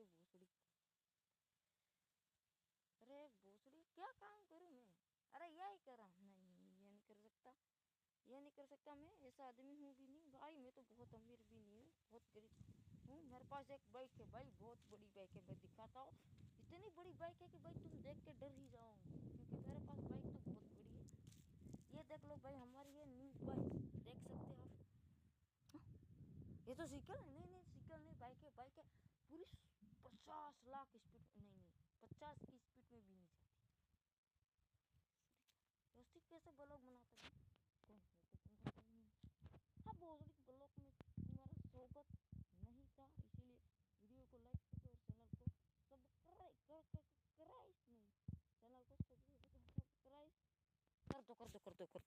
भोसड़ी, अरे भोसड़ी क्या काम करूँ मैं? अरे यही कर रहा, नहीं ये नहीं कर सकता, ये नहीं कर सकता। मैं ऐसा आदमी हूँ भी नहीं भाई, मैं तो बहुत अमीर भी नहीं हूँ, बहुत गरीब हूँ। मेरे पास एक बाइक है भाई, बहुत बड़ी बाइक है, मैं दिखाता हूँ। इतनी बड़ी बाइक है कि भाई तुम देख के डर ही जाओगे, क्योंकि मेरे पास बाइक तो बहुत बड़ी है। ये देख लो भाई, हमारी ये न्यू बाइक देख सकते हो आप। ये तो साइकिल है, नहीं नहीं साइकिल नहीं, बाइक है, बाइक है पूरी 50 लाख स्पीड, नहीं नहीं 50 की स्पीड में भी नहीं जाती। व्यवस्थित कैसे ब्लॉग बनाता है कौन, तो तुम नहीं। हाँ भोसड़ी ब्लॉग में तुम्हारा स्वागत नहीं था, इसीलिए वीडियो को लाइक कर दो और चैनल को सब्सक्राइब नहीं, चैनल को सब्सक्राइब कर दो कर दो कर दो कर दो।